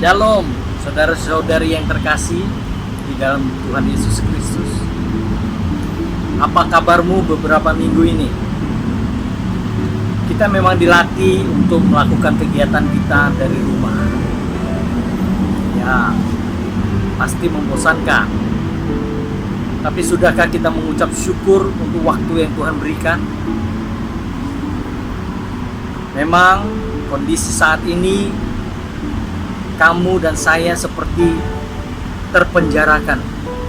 Shalom, saudara-saudari yang terkasih di dalam Tuhan Yesus Kristus. Apa kabarmu beberapa minggu ini? Kita memang dilatih untuk melakukan kegiatan kita dari rumah. Ya, pasti membosankan. Tapi sudahkah kita mengucap syukur untuk waktu yang Tuhan berikan? Memang kondisi saat ini kamu dan saya seperti terpenjarakan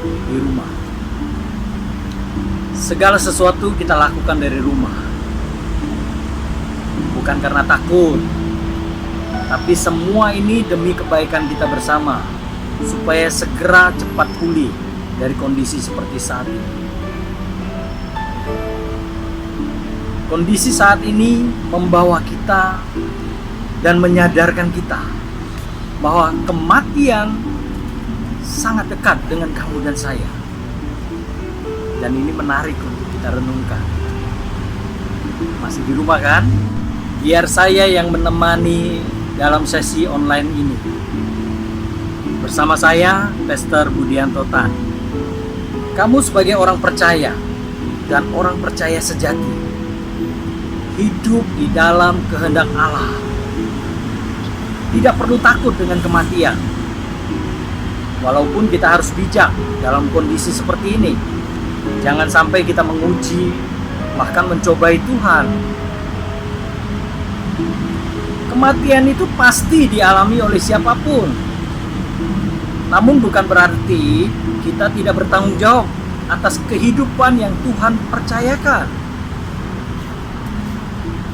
di rumah. Segala sesuatu kita lakukan dari rumah. Bukan karena takut, tapi semua ini demi kebaikan kita bersama, supaya segera cepat pulih dari kondisi seperti saat ini. Kondisi saat ini membawa kita dan menyadarkan kita bahwa kematian sangat dekat dengan kamu dan saya. Dan ini menarik untuk kita renungkan. Masih di rumah kan? Biar saya yang menemani dalam sesi online ini. Bersama saya, Pastor Budianto Tan. Kamu sebagai orang percaya dan orang percaya sejati, hidup di dalam kehendak Allah. Tidak perlu takut dengan kematian. Walaupun kita harus bijak dalam kondisi seperti ini. Jangan sampai kita menguji, bahkan mencobai Tuhan. Kematian itu pasti dialami oleh siapapun. Namun bukan berarti kita tidak bertanggung jawab atas kehidupan yang Tuhan percayakan.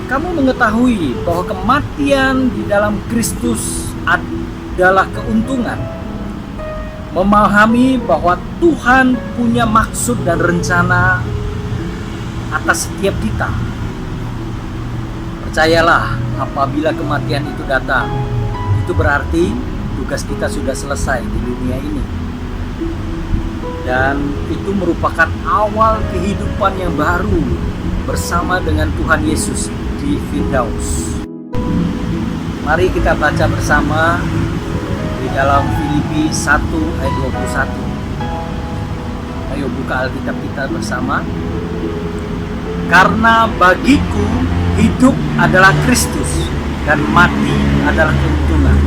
Kamu mengetahui bahwa kematian di dalam Kristus adalah keuntungan. Memahami bahwa Tuhan punya maksud dan rencana atas setiap kita. Percayalah, apabila kematian itu datang, itu berarti tugas kita sudah selesai di dunia ini. Dan itu merupakan awal kehidupan yang baru bersama dengan Tuhan Yesus di Firdaus. Mari kita baca bersama di dalam Filipi 1 ayat 21. Ayo buka Alkitab kita bersama. Karena bagiku hidup adalah Kristus dan mati adalah keuntungan.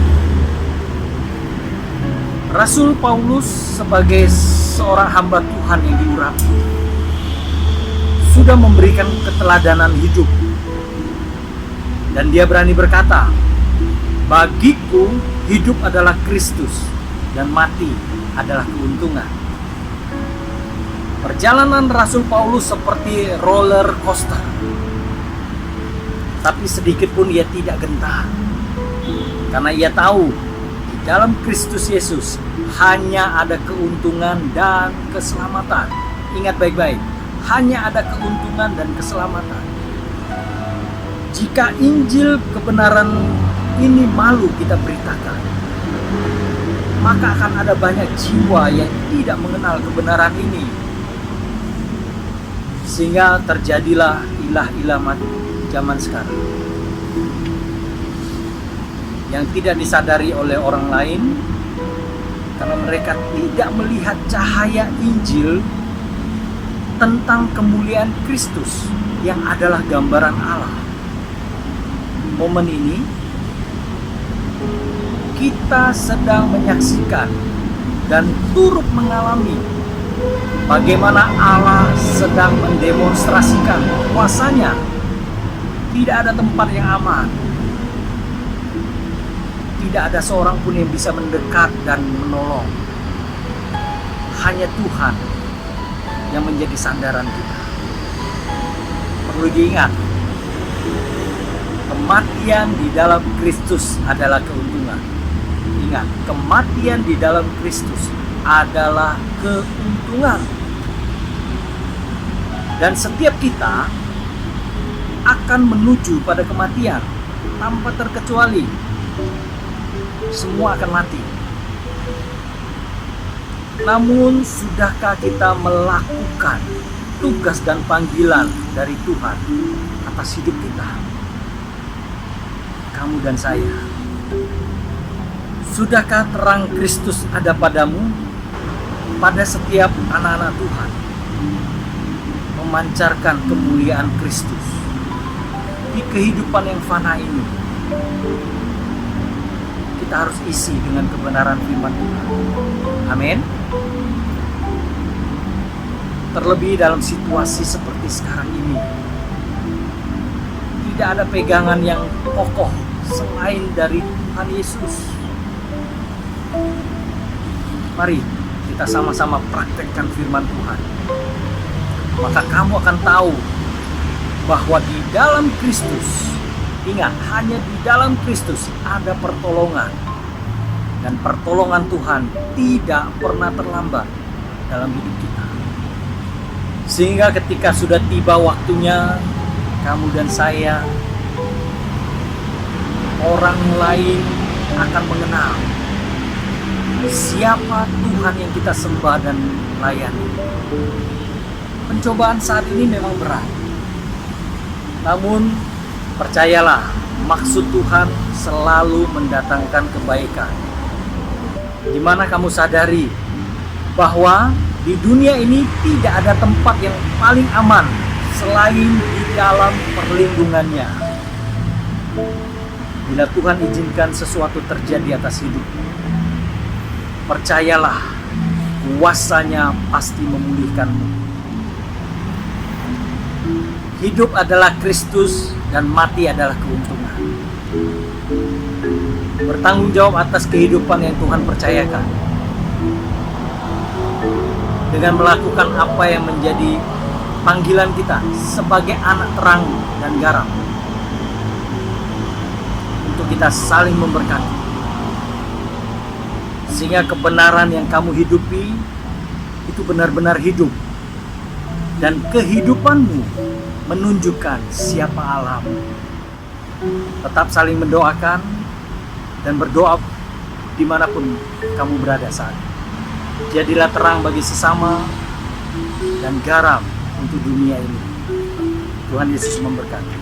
Rasul Paulus sebagai seorang hamba Tuhan yang diurapi sudah memberikan keteladanan hidup. Dan dia berani berkata, bagiku hidup adalah Kristus dan mati adalah keuntungan. Perjalanan Rasul Paulus seperti roller coaster. Tapi sedikit pun ia tidak gentar. Karena ia tahu di dalam Kristus Yesus hanya ada keuntungan dan keselamatan. Ingat baik-baik, hanya ada keuntungan dan keselamatan. Jika Injil kebenaran ini malu kita beritakan, maka akan ada banyak jiwa yang tidak mengenal kebenaran ini. Sehingga terjadilah ilah-ilah zaman sekarang yang tidak disadari oleh orang lain, karena mereka tidak melihat cahaya Injil tentang kemuliaan Kristus yang adalah gambaran Allah. Momen ini kita sedang menyaksikan dan turut mengalami bagaimana Allah sedang mendemonstrasikan kuasanya. Tidak ada tempat yang aman. Tidak ada seorang pun yang bisa mendekat dan menolong. Hanya Tuhan yang menjadi sandaran kita. Perlu diingat, kematian di dalam Kristus adalah keuntungan. Ingat, kematian di dalam Kristus adalah keuntungan. Dan setiap kita akan menuju pada kematian tanpa terkecuali. Semua akan mati. Namun sudahkah kita melakukan tugas dan panggilan dari Tuhan atas hidup kita? Kamu dan saya Sudahkah terang Kristus ada padamu? Pada setiap anak-anak Tuhan memancarkan kemuliaan Kristus di kehidupan yang fana ini. Kita harus isi dengan kebenaran firman Tuhan. Amin. Terlebih dalam situasi seperti sekarang ini, tidak ada pegangan yang kokoh selain dari Tuhan Yesus. Mari kita sama-sama praktekkan firman Tuhan. Maka kamu akan tahu bahwa di dalam Kristus, ingat, hanya di dalam Kristus ada pertolongan. Dan pertolongan Tuhan tidak pernah terlambat dalam hidup kita. Sehingga ketika sudah tiba waktunya, kamu dan saya, orang lain akan mengenal siapa Tuhan yang kita sembah dan layani. Pencobaan saat ini memang berat. Namun percayalah, maksud Tuhan selalu mendatangkan kebaikan. Di mana kamu sadari bahwa di dunia ini tidak ada tempat yang paling aman selain di dalam perlindungannya. Bila Tuhan izinkan sesuatu terjadi atas hidup, percayalah, kuasanya pasti memulihkanmu. Hidup adalah Kristus dan mati adalah keuntungan. Bertanggung jawab atas kehidupan yang Tuhan percayakan dengan melakukan apa yang menjadi panggilan kita sebagai anak terang dan garam, untuk kita saling memberkati, sehingga kebenaran yang kamu hidupi itu benar-benar hidup, dan kehidupanmu menunjukkan siapa Allah. Tetap saling mendoakan dan berdoa dimanapun kamu berada saat ini. Jadilah terang bagi sesama dan garam untuk dunia ini. Tuhan Yesus memberkati.